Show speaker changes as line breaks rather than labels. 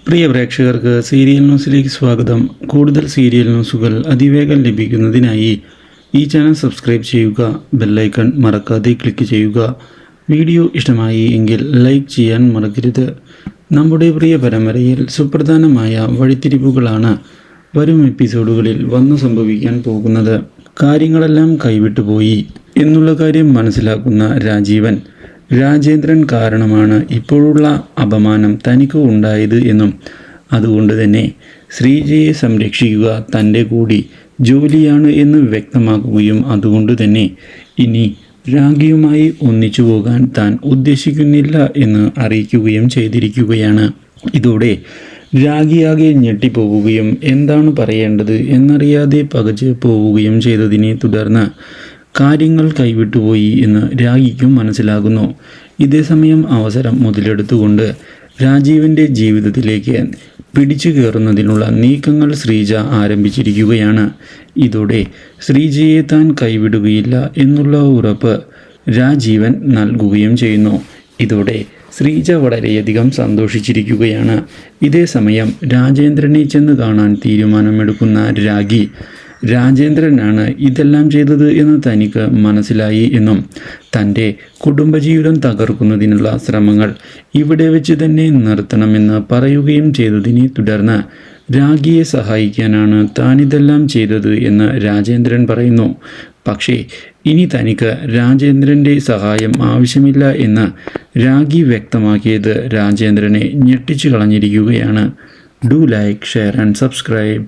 പ്രിയ പ്രേക്ഷകർക്ക് സീരിയൽ ന്യൂസിലേക്ക് സ്വാഗതം. കൂടുതൽ സീരിയൽ ന്യൂസുകൾ അതിവേഗം ലഭിക്കുന്നതിനായി ഈ ചാനൽ സബ്സ്ക്രൈബ് ചെയ്യുക, ബെല്ലൈക്കൺ മറക്കാതെ ക്ലിക്ക് ചെയ്യുക. വീഡിയോ ഇഷ്ടമായി എങ്കിൽ ലൈക്ക് ചെയ്യാൻ മറക്കരുത്. നമ്മുടെ പ്രിയ പരമ്പരയിൽ സുപ്രധാനമായ വഴിത്തിരിവുകളാണ് വരും എപ്പിസോഡുകളിൽ വന്നു സംഭവിക്കാൻ പോകുന്നത്. കാര്യങ്ങളെല്ലാം കൈവിട്ടുപോയി എന്നുള്ള കാര്യം മനസ്സിലാക്കുന്ന രാജേന്ദ്രൻ കാരണമാണ് ഇപ്പോഴുള്ള അപമാനം തനിക്ക് ഉണ്ടായത് എന്നും അതുകൊണ്ട് തന്നെ ശ്രീജയെ സംരക്ഷിക്കുക തൻ്റെ കൂടി ജോലിയാണ് എന്ന് വ്യക്തമാക്കുകയും അതുകൊണ്ട് തന്നെ ഇനി രാഖിയുമായി ഒന്നിച്ചു പോകാൻ താൻ ഉദ്ദേശിക്കുന്നില്ല എന്ന് അറിയിക്കുകയും ചെയ്തിരിക്കുകയാണ്. ഇതോടെ രാഖിയാകെ ഞെട്ടിപ്പോവുകയും എന്താണ് പറയേണ്ടത് എന്നറിയാതെ പകച്ച് പോവുകയും ചെയ്തതിനെ തുടർന്ന് കാര്യങ്ങൾ കൈവിട്ടുപോയി എന്ന് രാഖിക്കും മനസ്സിലാകുന്നു. ഇതേസമയം അവസരം മുതലെടുത്തുകൊണ്ട് രാജീവിൻ്റെ ജീവിതത്തിലേക്ക് പിടിച്ചു കയറുന്നതിനുള്ള നീക്കങ്ങൾ ശ്രീജ ആരംഭിച്ചിരിക്കുകയാണ്. ഇതോടെ ശ്രീജയെ താൻ കൈവിടുകയില്ല എന്നുള്ള ഉറപ്പ് രാജീവൻ നൽകുകയും ചെയ്യുന്നു. ഇതോടെ ശ്രീജ വളരെയധികം സന്തോഷിച്ചിരിക്കുകയാണ്. ഇതേസമയം രാജേന്ദ്രനെ ചെന്ന് കാണാൻ തീരുമാനമെടുക്കുന്ന രാജേന്ദ്രനാണ് ഇതെല്ലാം ചെയ്തത് എന്ന് തനിക്ക് മനസ്സിലായി എന്നും തൻ്റെ കുടുംബജീവിതം തകർക്കുന്നതിനുള്ള ശ്രമങ്ങൾ ഇവിടെ വെച്ച് തന്നെ നിർത്തണമെന്ന് പറയുകയും ചെയ്തതിനെ തുടർന്ന് രാഖിയെ സഹായിക്കാനാണ് താനിതെല്ലാം ചെയ്തത് എന്ന് രാജേന്ദ്രൻ പറയുന്നു. പക്ഷേ ഇനി തനിക്ക് രാജേന്ദ്രൻ്റെ സഹായം ആവശ്യമില്ല എന്ന് രാഖി വ്യക്തമാക്കിയത് രാജേന്ദ്രനെ ഞെട്ടിച്ചു കളഞ്ഞിരിക്കുകയാണ്. Do like, share and subscribe.